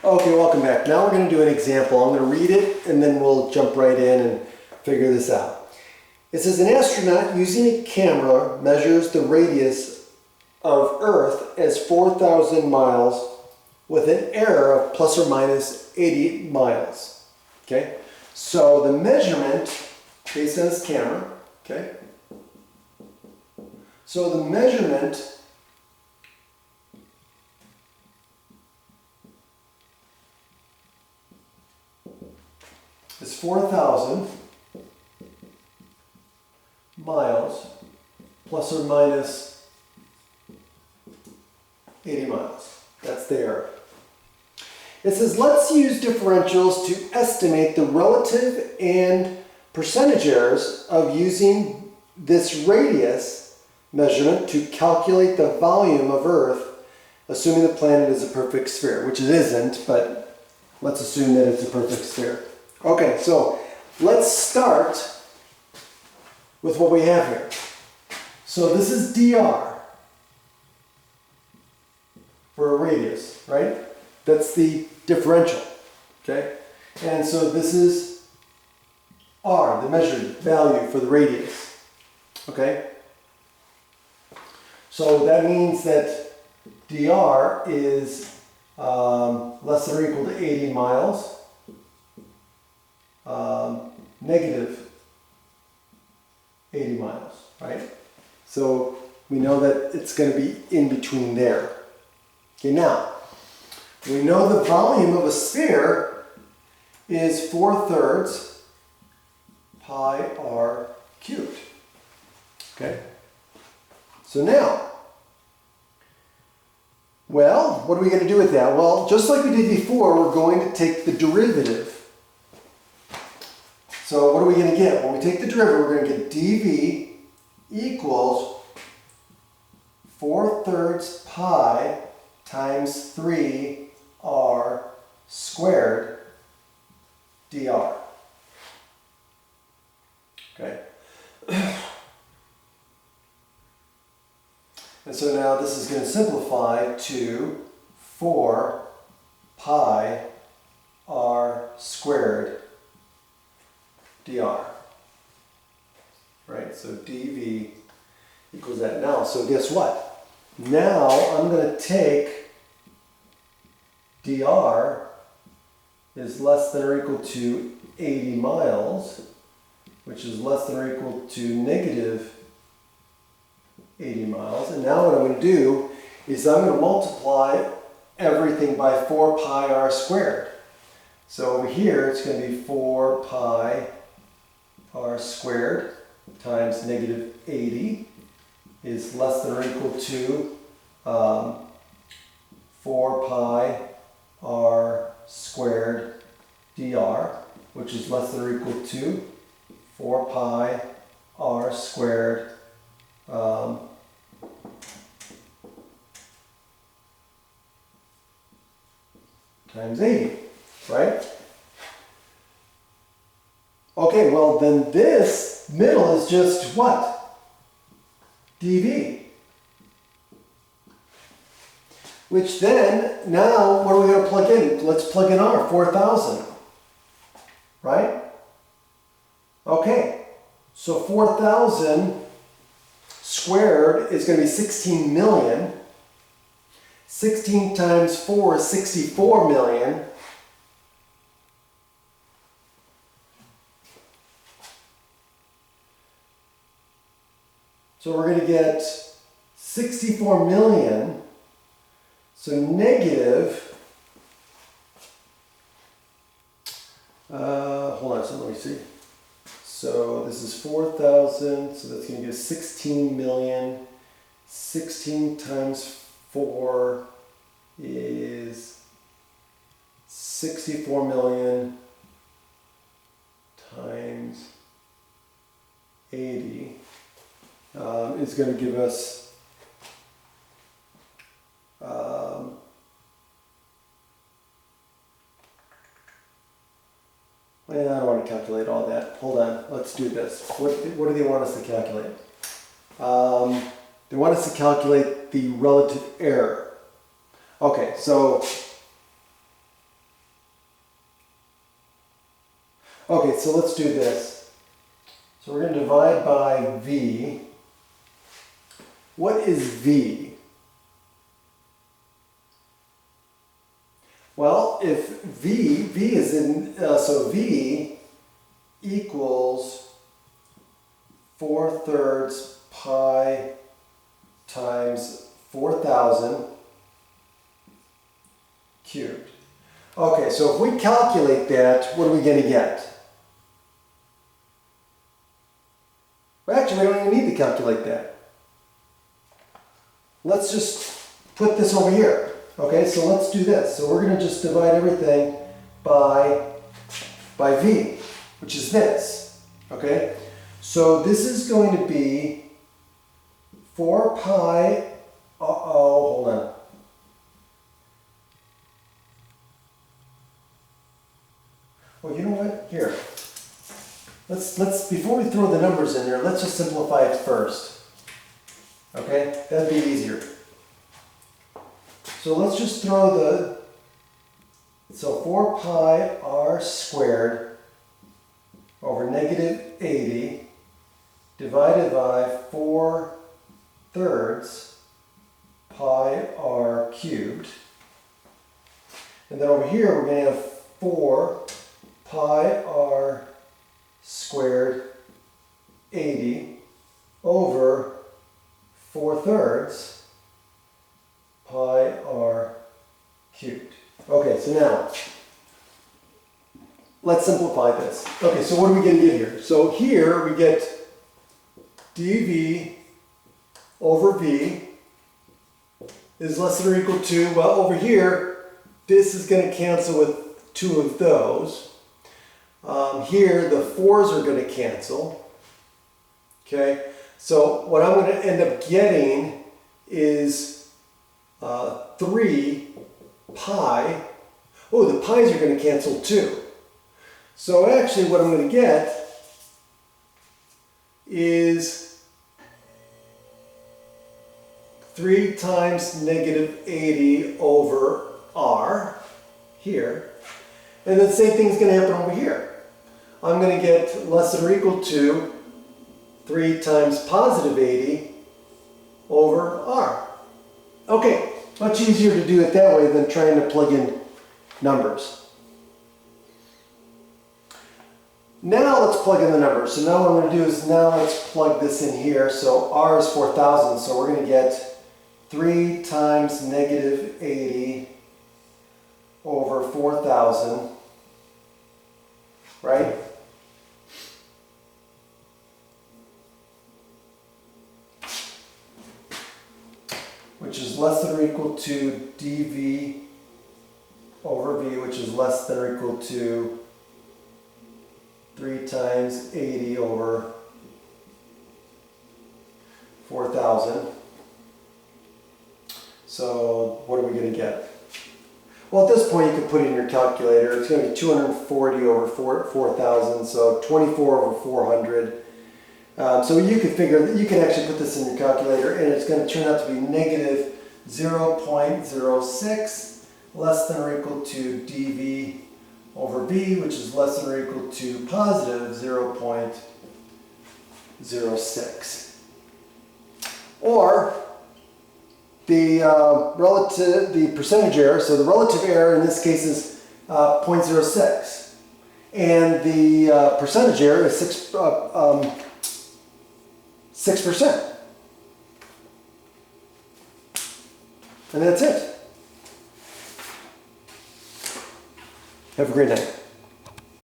Okay, welcome back. Now we're going to do an example. I'm going to read it and then we'll jump right in and figure this out. It says an astronaut using a camera measures the radius of Earth as 4,000 miles with an error of plus or minus 80 miles. Okay, so the measurement based on this camera, okay, so the measurement is 4,000 miles plus or minus 80 miles. That's the error. It says let's use differentials to estimate the relative and percentage errors of using this radius measurement to calculate the volume of Earth, assuming the planet is a perfect sphere, which it isn't, but let's assume that it's a perfect sphere. Okay, so let's start with what we have here. So this is dr for a radius, right? That's the differential, okay? And so this is r, the measured value for the radius, okay? So that means that dr is less than or equal to 80 miles. Negative 80 miles, right? So we know that it's going to be in between there. Okay, now, we know the volume of a sphere is 4/3 pi r cubed. Okay? So now, well, what are we going to do with that? Well, just like we did before, we're going to take the derivative. So what are we going to get? When we take the derivative, we're going to get dv equals 4/3 pi times 3r squared dr. Okay. And so now this is going to simplify to 4 pi r squared dr. Right, so dv equals that now. So guess what? Now I'm going to take dr is less than or equal to 80 miles, which is less than or equal to negative 80 miles. And now what I'm going to do is I'm going to multiply everything by 4 pi r squared. So over here it's going to be 4 pi r squared times negative 80 is less than or equal to 4 pi r squared dr, which is less than or equal to 4 pi r squared times 80, right? Okay, well then this middle is just what? dv. Which then, now what are we going to plug in? Let's plug in r, 4,000. Right? Okay, so 4,000 squared is going to be 16 million. 16 times 4 is 64 million. So we're going to get 64 million. So negative, hold on, so let me see. So this is 4,000, so that's going to give 16 million. 16 times 4 is 64 million times 80 is going to give us well, I don't want to calculate all that. Hold on, let's do this. What do they want us to calculate? They want us to calculate the relative error. Okay, so Okay, so let's do this. So we're going to divide by V. What is V? Well, if V is in, so V equals 4/3 pi times 4,000 cubed. Okay, so if we calculate that, what are we going to get? Well, actually, we don't even need to calculate that. Let's just put this over here. Okay, so let's do this. So we're going to just divide everything by V, which is this. Okay, so this is going to be 4 pi, hold on. Well, you know what? Here. Let's before we throw the numbers in there, let's just simplify it first. Okay? That'd be easier. So let's just throw so 4 pi r squared over negative 80 divided by 4/3 pi r cubed. And then over here we're going to have 4 pi r squared 80 over 4/3 pi r cubed. Okay, so now let's simplify this. Okay, so what are we going to get here? So here we get dv over v is less than or equal to, well, over here, this is going to cancel with 2 of those. Here, the 4's are going to cancel. Okay, so what I'm going to end up getting is 3 pi. Oh, the pi's are going to cancel too. So actually what I'm going to get is 3 times negative 80 over r here. And the same thing's going to happen over here. I'm going to get less than or equal to 3 times positive 80 over r. Okay, much easier to do it that way than trying to plug in numbers. Now let's plug in the numbers. So now what I'm going to do is now let's plug this in here. So r is 4,000, so we're going to get 3 times negative 80 over 4,000, right? Which is less than or equal to dv over v, which is less than or equal to 3 times 80 over 4,000. So what are we going to get? Well, at this point you can put it in your calculator. It's going to be 240 over 4,000, so 24 over 400. So you can figure that you can actually put this in your calculator, and it's going to turn out to be negative 0.06 less than or equal to dv over v, which is less than or equal to positive 0.06. Or the percentage error, so the relative error in this case is 0.06, and the percentage error is 6%. And that's it. Have a great night.